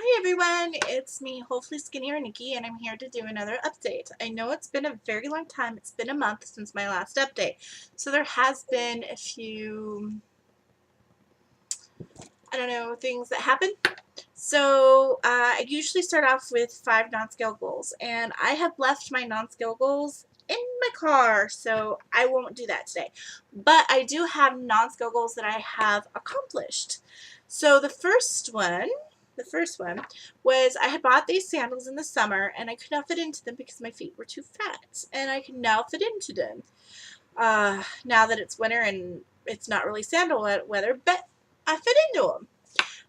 Hi everyone, it's me, hopefully Skinnier Nikki, and I'm here to do another update. I know it's been a very long time, it's been a month since my last update, so there has been a few, things that happen. So I usually start off with 5 non-scale goals, and I have left my non-scale goals in my car, so I won't do that today. But I do have non-scale goals that I have accomplished. So the first one was I had bought these sandals in the summer, and I could not fit into them because my feet were too fat, and I can now fit into them. Now that it's winter and it's not really sandal weather, but I fit into them.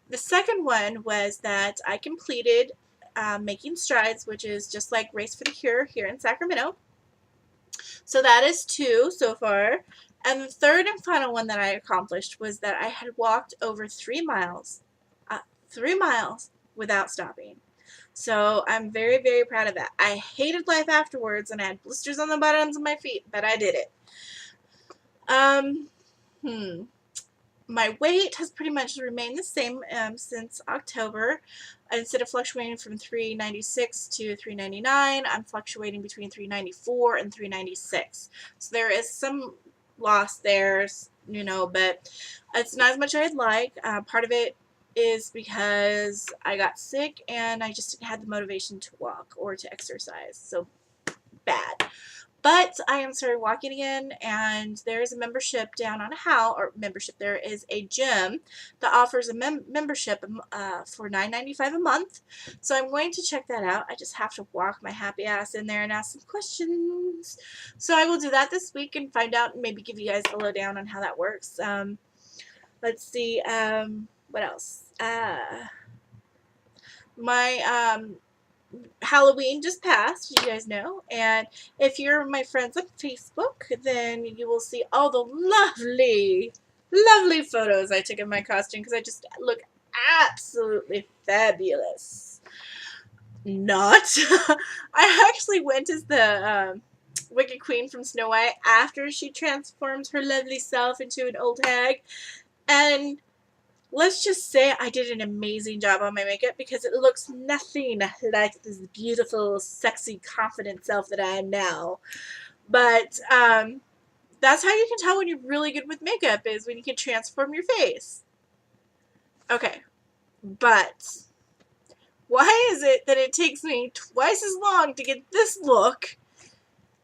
The second one was that I completed Making Strides, which is just like Race for the Cure here in Sacramento. So that is 2 so far. And the third and final one that I accomplished was that I had walked over 3 miles. 3 miles without stopping. So I'm very, very proud of that. I hated life afterwards and I had blisters on the bottoms of my feet, but I did it. My weight has pretty much remained the same since October. Instead of fluctuating from 396 to 399, I'm fluctuating between 394 and 396. So there is some loss there, but it's not as much as I'd like. Part of it is because I got sick and I just didn't have the motivation to walk or to exercise. So bad. But I am started walking again, and there is a membership down on there is a gym that offers a membership for $9.95 a month. So I'm going to check that out. I just have to walk my happy ass in there and ask some questions. So I will do that this week and find out and maybe give you guys a lowdown on how that works. Let's see, what else? My Halloween just passed, you guys know, and if you're my friends on Facebook, then you will see all the lovely, lovely photos I took of my costume because I just look absolutely fabulous. Not. I actually went as the Wicked Queen from Snow White after she transformed her lovely self into an old hag, and let's just say I did an amazing job on my makeup because it looks nothing like this beautiful, sexy, confident self that I am now. But that's how you can tell when you're really good with makeup, is when you can transform your face. Okay, but why is it that it takes me twice as long to get this look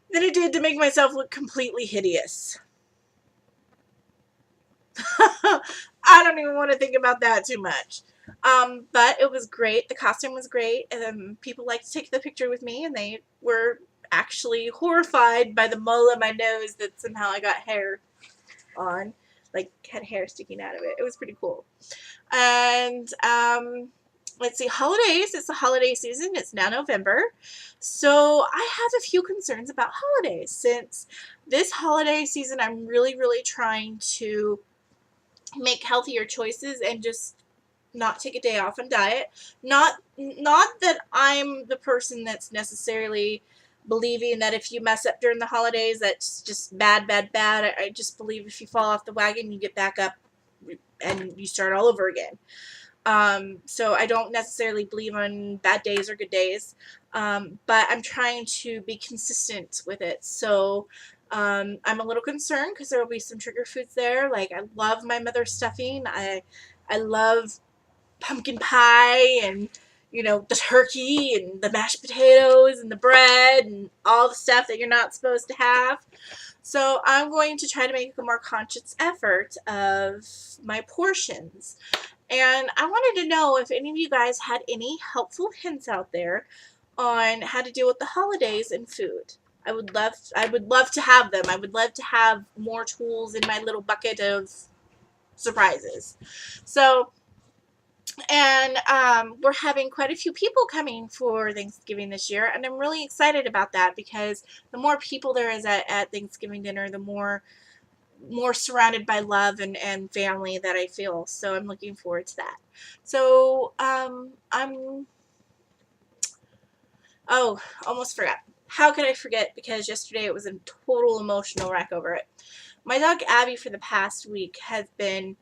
than it did to make myself look completely hideous? I don't even want to think about that too much. But it was great. The costume was great. And people liked to take the picture with me, and they were actually horrified by the mole of my nose that somehow I got hair on. Like, had hair sticking out of it. It was pretty cool. And let's see, holidays. It's the holiday season. It's now November. So I have a few concerns about holidays. Since this holiday season, I'm really, really trying to make healthier choices and just not take a day off and diet. Not that I'm the person that's necessarily believing that if you mess up during the holidays, that's just bad, bad, bad. I just believe if you fall off the wagon, you get back up and you start all over again. So I don't necessarily believe on bad days or good days, but I'm trying to be consistent with it. So I'm a little concerned because there will be some trigger foods there. Like, I love my mother's stuffing. I love pumpkin pie and the turkey and the mashed potatoes and the bread and all the stuff that you're not supposed to have. So I'm going to try to make a more conscious effort of my portions. And I wanted to know if any of you guys had any helpful hints out there on how to deal with the holidays and food. I would love to have them. I would love to have more tools in my little bucket of surprises. So, and we're having quite a few people coming for Thanksgiving this year, and I'm really excited about that because the more people there is at Thanksgiving dinner, the more surrounded by love and family that I feel. So I'm looking forward to that. So oh, almost forgot. How could I forget? Because yesterday it was a total emotional wreck over it. My dog Abby for the past week has been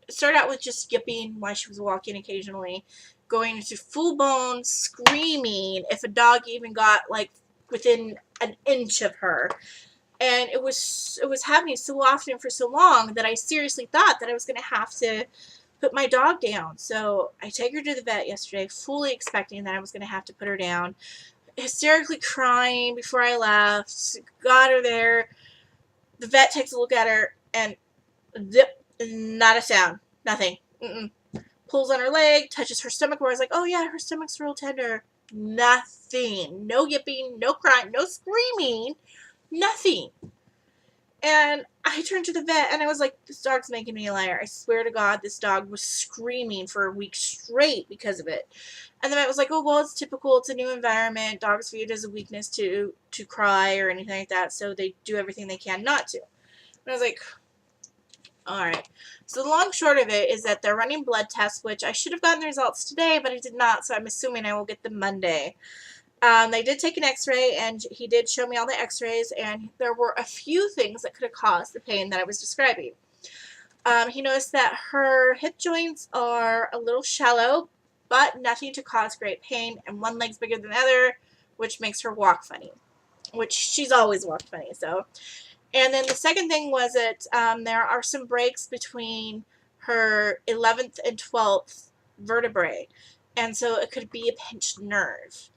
started out with just yipping while she was walking occasionally, going into full-blown screaming if a dog even got like within an inch of her. And it was happening so often for so long that I seriously thought that I was going to have to put my dog down. So I take her to the vet yesterday, fully expecting that I was going to have to put her down, hysterically crying before I left. Got her there. The vet takes a look at her and zip, not a sound, nothing. Pulls on her leg, touches her stomach where I was like, oh yeah, her stomach's real tender. Nothing. No yipping, no crying, no screaming, nothing. And I turned to the vet and I was like, this dog's making me a liar. I swear to God, this dog was screaming for a week straight because of it. And the vet was like, oh, well, it's typical. It's a new environment. Dogs view it as a weakness to cry or anything like that. So they do everything they can not to. And I was like, all right. So the long short of it is that they're running blood tests, which I should have gotten the results today, but I did not. So I'm assuming I will get them Monday. They did take an x-ray, and he did show me all the x-rays, and there were a few things that could have caused the pain that I was describing. He noticed that her hip joints are a little shallow, but nothing to cause great pain, and one leg's bigger than the other, which makes her walk funny, which she's always walked funny. So, and then the second thing was that there are some breaks between her 11th and 12th vertebrae, and so it could be a pinched nerve.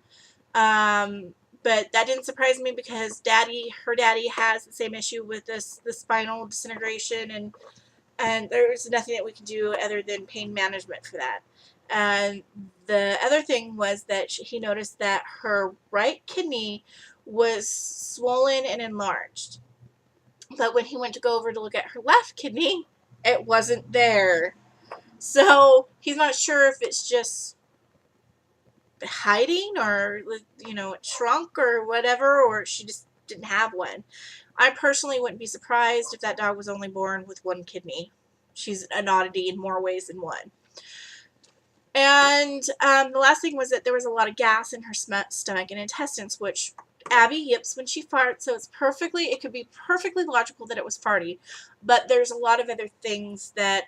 But that didn't surprise me because her daddy has the same issue with the spinal disintegration, and there's nothing that we can do other than pain management for that. And the other thing was that he noticed that her right kidney was swollen and enlarged. But when he went to go over to look at her left kidney, it wasn't there. So he's not sure if it's just hiding or, you know, it shrunk or whatever, or she just didn't have one. I personally wouldn't be surprised if that dog was only born with one kidney. She's an oddity in more ways than one. And the last thing was that there was a lot of gas in her stomach and intestines, which Abby yips when she farts, so it could be perfectly logical that it was farty, but there's a lot of other things that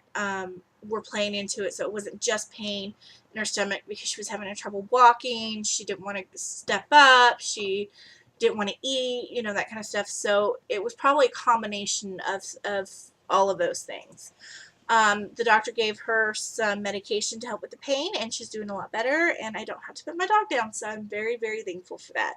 were playing into it, so it wasn't just pain in her stomach because she was having trouble walking, she didn't want to step up, she didn't want to eat, you know, that kind of stuff, so it was probably a combination of all of those things. The doctor gave her some medication to help with the pain, and she's doing a lot better, and I don't have to put my dog down, so I'm very, very thankful for that.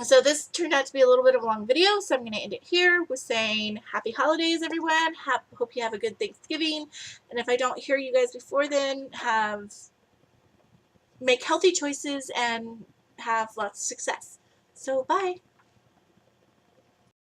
So this turned out to be a little bit of a long video, so I'm going to end it here with saying happy holidays, everyone. Hope you have a good Thanksgiving, and if I don't hear you guys before then, make healthy choices and have lots of success. So bye.